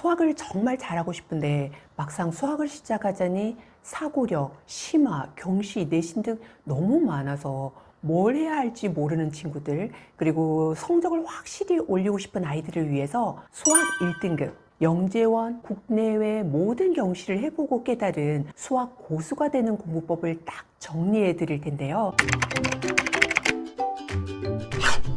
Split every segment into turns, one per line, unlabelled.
수학을 정말 잘하고 싶은데 막상 수학을 시작하자니 사고력, 심화, 경시, 내신 등 너무 많아서 뭘 해야 할지 모르는 친구들, 그리고 성적을 확실히 올리고 싶은 아이들을 위해서 수학 1등급, 영재원, 국내외 모든 경시를 해보고 깨달은 수학 고수가 되는 공부법을 딱 정리해 드릴 텐데요.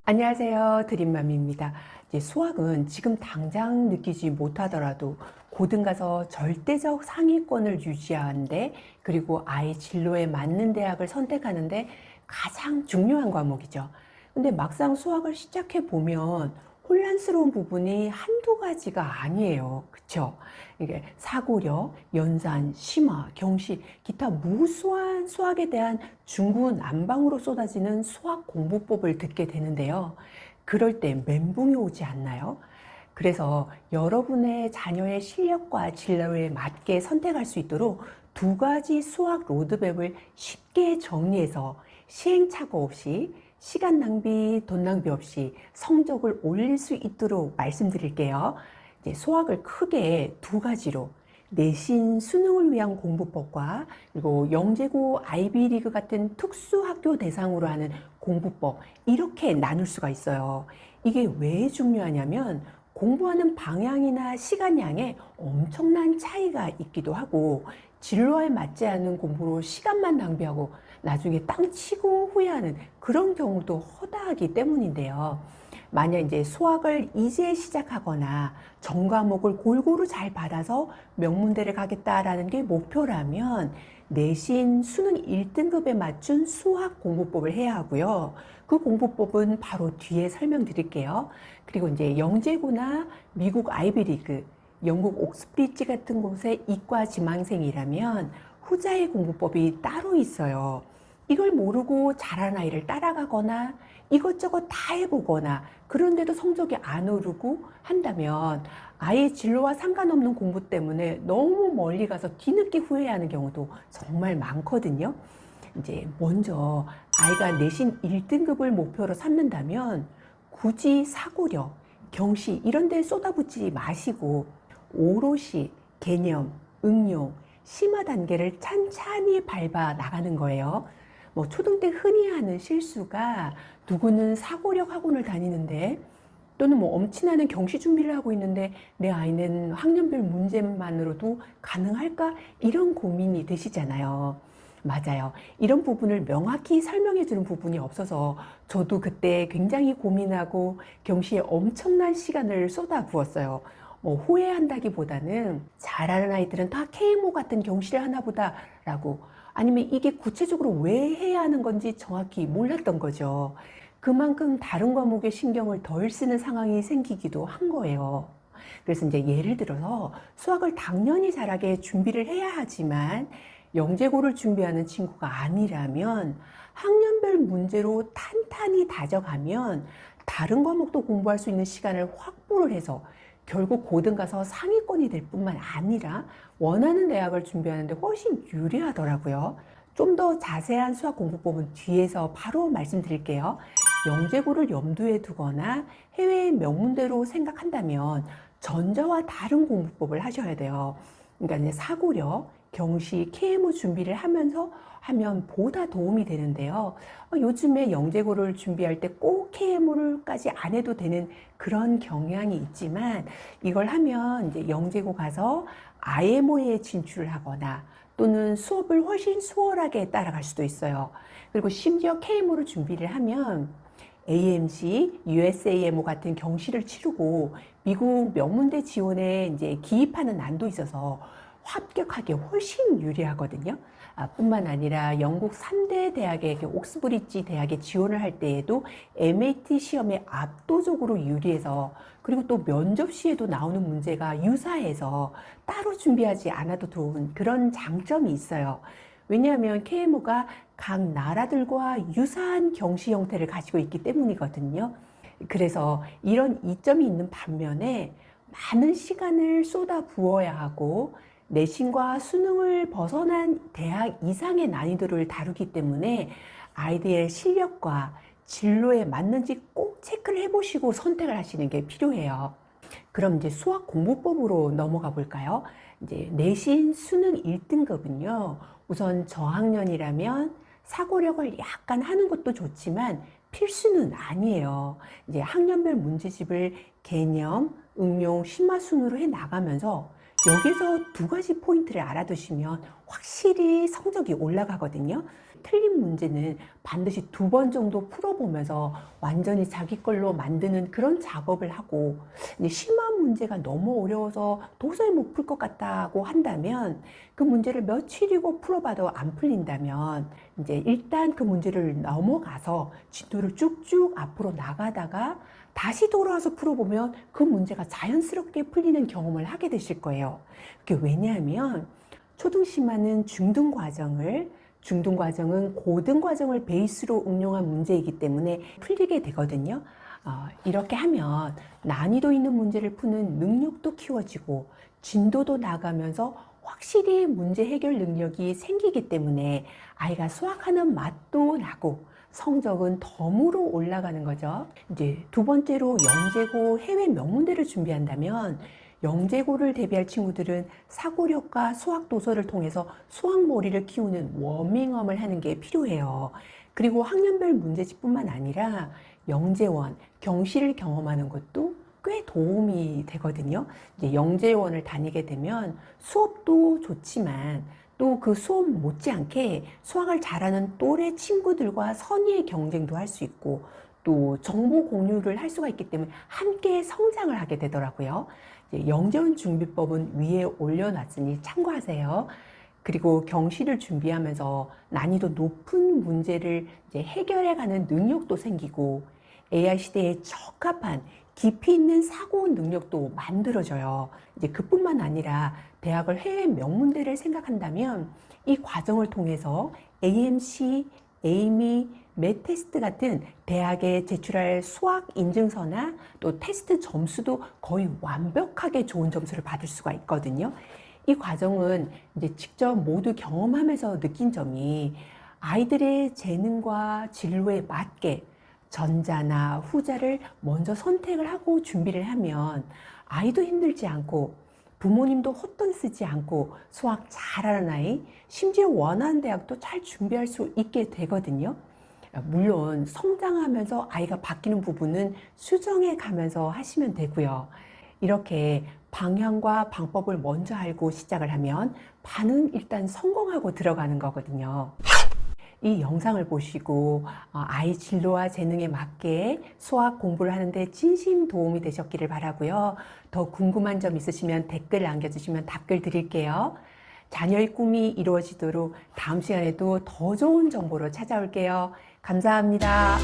안녕하세요. 드림맘입니다. 이제 수학은 지금 당장 느끼지 못하더라도 고등 가서 절대적 상위권을 유지하는데, 그리고 아이 진로에 맞는 대학을 선택하는데 가장 중요한 과목이죠. 근데 막상 수학을 시작해 보면 혼란스러운 부분이 한두 가지가 아니에요. 그쵸? 이게 사고력, 연산, 심화, 경시, 기타 무수한 수학에 대한 중구난방으로 쏟아지는 수학 공부법을 듣게 되는데요. 그럴 때 멘붕이 오지 않나요? 그래서 여러분의 자녀의 실력과 진로에 맞게 선택할 수 있도록 두 가지 수학 로드맵을 쉽게 정리해서 시행착오 없이, 시간 낭비, 돈 낭비 없이 성적을 올릴 수 있도록 말씀드릴게요. 이제 수학을 크게 두 가지로, 내신 수능을 위한 공부법과 그리고 영재고 아이비리그 같은 특수학교 대상으로 하는 공부법, 이렇게 나눌 수가 있어요. 이게 왜 중요하냐면 공부하는 방향이나 시간량에 엄청난 차이가 있기도 하고, 진로에 맞지 않는 공부로 시간만 낭비하고 나중에 땅 치고 후회하는 그런 경우도 허다하기 때문인데요. 만약 이제 수학을 이제 시작하거나 전 과목을 골고루 잘 받아서 명문대를 가겠다라는 게 목표라면 내신 수능 1등급에 맞춘 수학 공부법을 해야 하고요. 그 공부법은 바로 뒤에 설명드릴게요. 그리고 이제 영재고나 미국 아이비리그, 영국 옥스브리지 같은 곳의 이과 지망생이라면 후자의 공부법이 따로 있어요. 이걸 모르고 잘하는 아이를 따라가거나 이것저것 다 해보거나 그런데도 성적이 안 오르고 한다면 아이의 진로와 상관없는 공부 때문에 너무 멀리 가서 뒤늦게 후회하는 경우도 정말 많거든요. 이제 먼저 아이가 내신 1등급을 목표로 삼는다면 굳이 사고력, 경시 이런 데 쏟아붓지 마시고 오롯이 개념, 응용, 심화 단계를 찬찬히 밟아 나가는 거예요. 뭐 초등 때 흔히 하는 실수가 누구는 사고력 학원을 다니는데, 또는 뭐 엄친아는 경시 준비를 하고 있는데 내 아이는 학년별 문제만으로도 가능할까? 이런 고민이 되시잖아요. 맞아요. 이런 부분을 명확히 설명해 주는 부분이 없어서 저도 그때 굉장히 고민하고 경시에 엄청난 시간을 쏟아부었어요. 뭐 후회한다기보다는 잘하는 아이들은 다 KMO 같은 경시를 하나 보다라고, 아니면 이게 구체적으로 왜 해야 하는 건지 정확히 몰랐던 거죠. 그만큼 다른 과목에 신경을 덜 쓰는 상황이 생기기도 한 거예요. 그래서 이제 예를 들어서 수학을 당연히 잘하게 준비를 해야 하지만 영재고를 준비하는 친구가 아니라면 학년별 문제로 탄탄히 다져가면 다른 과목도 공부할 수 있는 시간을 확보를 해서 결국 고등 가서 상위권이 될 뿐만 아니라 원하는 대학을 준비하는데 훨씬 유리하더라고요. 좀 더 자세한 수학 공부법은 뒤에서 바로 말씀드릴게요. 영재고를 염두에 두거나 해외 명문대로 생각한다면 전자와 다른 공부법을 하셔야 돼요. 그러니까 이제 사고력, 경시, KMO 준비를 하면서 하면 보다 도움이 되는데요. 요즘에 영재고를 준비할 때 꼭 KMO를까지 안 해도 되는 그런 경향이 있지만, 이걸 하면 이제 영재고 가서 IMO에 진출을 하거나 또는 수업을 훨씬 수월하게 따라갈 수도 있어요. 그리고 심지어 KMO를 준비를 하면 AMC, USAMO 같은 경시를 치르고 미국 명문대 지원에 이제 기입하는 난도 있어서 합격하기 훨씬 유리하거든요. 뿐만 아니라 영국 3대 대학의 옥스브리지 대학에 지원을 할 때에도 MAT 시험에 압도적으로 유리해서, 그리고 또 면접 시에도 나오는 문제가 유사해서 따로 준비하지 않아도 좋은 그런 장점이 있어요. 왜냐하면 KMO가 각 나라들과 유사한 경시 형태를 가지고 있기 때문이거든요. 그래서 이런 이점이 있는 반면에 많은 시간을 쏟아 부어야 하고 내신과 수능을 벗어난 대학 이상의 난이도를 다루기 때문에 아이들의 실력과 진로에 맞는지 꼭 체크를 해보시고 선택을 하시는 게 필요해요. 그럼 이제 수학 공부법으로 넘어가 볼까요? 이제 내신 수능 1등급은요. 우선 저학년이라면 사고력을 약간 하는 것도 좋지만 필수는 아니에요. 이제 학년별 문제집을 개념, 응용, 심화 순으로 해 나가면서 여기서 두 가지 포인트를 알아두시면 확실히 성적이 올라가거든요. 틀린 문제는 반드시 2번 정도 풀어보면서 완전히 자기 걸로 만드는 그런 작업을 하고, 이제 심한 문제가 너무 어려워서 도저히 못 풀 것 같다고 한다면 그 문제를 며칠이고 풀어봐도 안 풀린다면 이제 일단 그 문제를 넘어가서 진도를 쭉쭉 앞으로 나가다가 다시 돌아와서 풀어보면 그 문제가 자연스럽게 풀리는 경험을 하게 되실 거예요. 그게 왜냐하면 초등심화는 중등 과정은 고등 과정을 베이스로 응용한 문제이기 때문에 풀리게 되거든요. 이렇게 하면 난이도 있는 문제를 푸는 능력도 키워지고 진도도 나가면서 확실히 문제 해결 능력이 생기기 때문에 아이가 수학하는 맛도 나고 성적은 덤으로 올라가는 거죠. 이제 두 번째로 영재고 해외 명문대를 준비한다면 영재고를 대비할 친구들은 사고력과 수학 도서를 통해서 수학머리를 키우는 워밍업을 하는 게 필요해요. 그리고 학년별 문제집뿐만 아니라 영재원, 경시를 경험하는 것도 꽤 도움이 되거든요. 이제 영재원을 다니게 되면 수업도 좋지만 또 그 수업 못지않게 수학을 잘하는 또래 친구들과 선의의 경쟁도 할 수 있고 또 정보 공유를 할 수가 있기 때문에 함께 성장을 하게 되더라고요. 이제 영재원 준비법은 위에 올려놨으니 참고하세요. 그리고 경시를 준비하면서 난이도 높은 문제를 이제 해결해가는 능력도 생기고 AI 시대에 적합한 깊이 있는 사고 능력도 만들어져요. 이제 그뿐만 아니라 대학을 해외 명문대를 생각한다면 이 과정을 통해서 AMC, 에이미, 매테스트 같은 대학에 제출할 수학 인증서나 또 테스트 점수도 거의 완벽하게 좋은 점수를 받을 수가 있거든요. 이 과정은 이제 직접 모두 경험하면서 느낀 점이 아이들의 재능과 진로에 맞게 전자나 후자를 먼저 선택을 하고 준비를 하면 아이도 힘들지 않고 부모님도 헛돈 쓰지 않고 수학 잘하는 아이, 심지어 원하는 대학도 잘 준비할 수 있게 되거든요. 물론 성장하면서 아이가 바뀌는 부분은 수정해 가면서 하시면 되고요. 이렇게 방향과 방법을 먼저 알고 시작을 하면 반은 일단 성공하고 들어가는 거거든요. 이 영상을 보시고 아이 진로와 재능에 맞게 수학 공부를 하는데 진심 도움이 되셨기를 바라고요. 더 궁금한 점 있으시면 댓글 남겨주시면 답글 드릴게요. 자녀의 꿈이 이루어지도록 다음 시간에도 더 좋은 정보로 찾아올게요. 감사합니다.